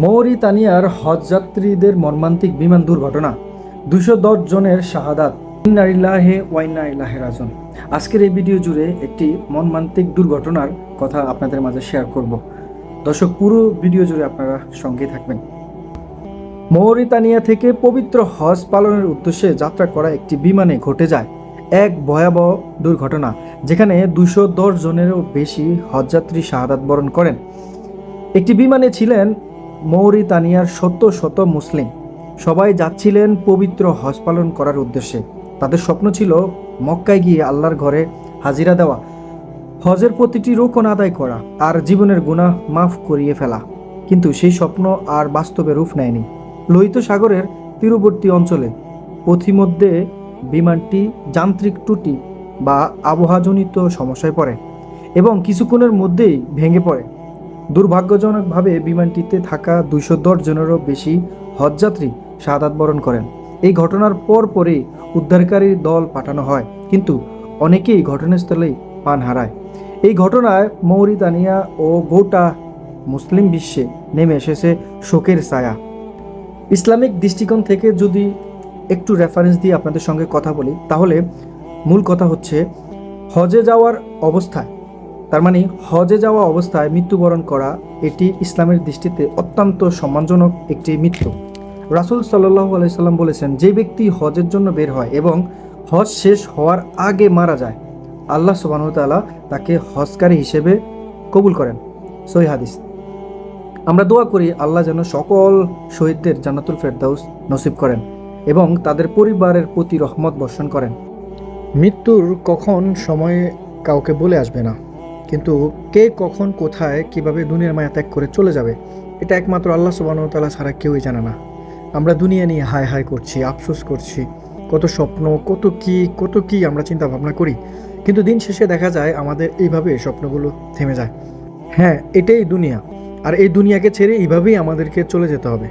মৌরিতানিয়ার হজযাত্রীদের মর্মান্তিক বিমান দুর্ঘটনা, ২১০ জনের শাহাদাত। ইন্না লিল্লাহি ওয়া ইন্না ইলাইহি রাজিউন। আজকের এই ভিডিও জুড়ে একটি মর্মান্তিক দুর্ঘটনার কথা আপনাদের মাঝে শেয়ার করব। দর্শক, পুরো ভিডিও জুড়ে আপনারা সঙ্গে থাকবেন। মৌরিতানিয়া থেকে পবিত্র হজ পালনের উদ্দেশ্যে যাত্রা করা একটি বিমানে ঘটে যায় এক ভয়াবহ দুর্ঘটনা, যেখানে ২১০ জনেরও বেশি হজযাত্রী শাহাদাত বরণ করেন। একটি বিমানে ছিলেন মৌরিতানিয়ার শত শত মুসলিম। সবাই যাচ্ছিলেন পবিত্র হজ পালন করার উদ্দেশ্যে। তাদের স্বপ্ন ছিল মক্কায় গিয়ে আল্লাহর ঘরে হাজিরা দেওয়া, হজের প্রতিটি রোকন আদায় করা আর জীবনের গুনাহ মাফ করিয়ে ফেলা। কিন্তু সেই স্বপ্ন আর বাস্তবে রূপ নেয়নি। লোহিত সাগরের তীরবর্তী অঞ্চলে পথিমধ্যে বিমানটি যান্ত্রিক ত্রুটি বা আবহাওয়াজনিত সমস্যায় পড়ে এবং কিছুক্ষণের মধ্যেই ভেঙে পড়ে। দুর্ভাগ্যজনকভাবে বিমানটিতে থাকা ২১০ জনেরও বেশি হজযাত্রী শাহাদাত বরণ করেন। এই ঘটনার পরই উদ্ধারকারী দল পাঠানো হয়, কিন্তু অনেকেই ঘটনাস্থলেই প্রাণ হারায়। এই ঘটনায় মৌরিতানিয়া ও গোটা মুসলিম বিশ্বে নেমে এসেছে শোকের ছায়া। ইসলামিক দৃষ্টিকোণ থেকে যদি একটু রেফারেন্স দিয়ে আপনাদের সঙ্গে কথা বলি, তাহলে মূল কথা হচ্ছে হজে যাওয়ার অবস্থায়, তার মানে হজে যাওয়া অবস্থায় মৃত্যুবরণ করা, এটি ইসলামের দৃষ্টিতে অত্যন্ত সম্মানজনক একটি মৃত্যু। রাসূল সাল্লাল্লাহু আলাইহি সাল্লাম বলেছেন, যে ব্যক্তি হজের জন্য বের হয় এবং হজ শেষ হওয়ার আগে মারা যায়, আল্লাহ সুবহানাহু ওয়া তাআলা তাকে হজকারী হিসেবে কবুল করেন। সহিহ হাদিস। আমরা দোয়া করি আল্লাহ যেন সকল শহীদদের জান্নাতুল ফেরদাউস নসিব করেন এবং তাদের পরিবারের প্রতি রহমত বর্ষণ করেন। মৃত্যুর কখন সময়ে কাউকে বলে আসবে না, কিন্তু কে কখন কোথায় কিভাবে দুনিয়ার মায়া ত্যাগ করে চলে যাবে, এটা একমাত্র আল্লাহ সুবহানাহু ওয়া তাআলা ছাড়া কেউই জানে না। আমরা দুনিয়া নিয়ে হায় হায় করছি, আফসোস করছি, কত স্বপ্ন, কত কি আমরা চিন্তা ভাবনা করি, কিন্তু দিন শেষে দেখা যায় আমাদের এইভাবে স্বপ্নগুলো থেমে যায়। হ্যাঁ, এটাই দুনিয়া, আর এই দুনিয়াকে ছেড়ে এইভাবেই আমাদেরকে চলে যেতে হবে।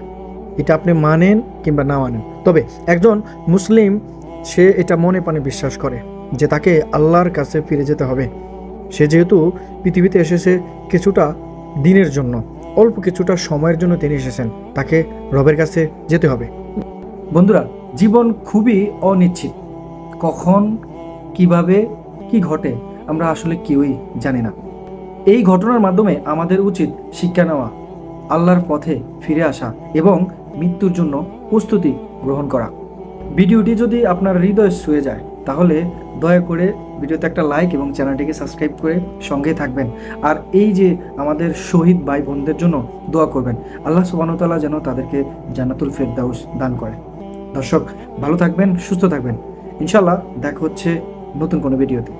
এটা আপনি মানেন কিংবা না মানেন, তবে একজন মুসলিম সে এটা মনে প্রাণে বিশ্বাস করে যে তাকে আল্লাহর কাছে ফিরে যেতে হবে। সে যেহেতু পৃথিবীতে এসেছে কিছুটা দিনের জন্য, অল্প কিছুটা সময়ের জন্য তিনি এসেছেন, তাকে রবের কাছে যেতে হবে। বন্ধুরা, জীবন খুবই অনিশ্চিত। কখন কিভাবে কি ঘটে আমরা আসলে কেউই জানি না। এই ঘটনার মাধ্যমে আমাদের উচিত শিক্ষা নেওয়া, আল্লাহর পথে ফিরে আসা এবং মৃত্যুর জন্য প্রস্তুতি গ্রহণ করা। ভিডিওটি যদি আপনার হৃদয় ছুঁয়ে যায়, তাহলে দয়া করে ভিডিওতে একটা লাইক এবং চ্যানেলটিকে সাবস্ক্রাইব করে সঙ্গে থাকবেন। আর এই যে আমাদের শহীদ ভাই বোনদের জন্য দোয়া করবেন, আল্লাহ সুবহানাহু ওয়া তাআলা যেন তাদেরকে জান্নাতুল ফেরদাউস দান করে। দর্শক, ভালো থাকবেন, সুস্থ থাকবেন। ইনশাআল্লাহ দেখা হচ্ছে নতুন কোনো ভিডিওতে।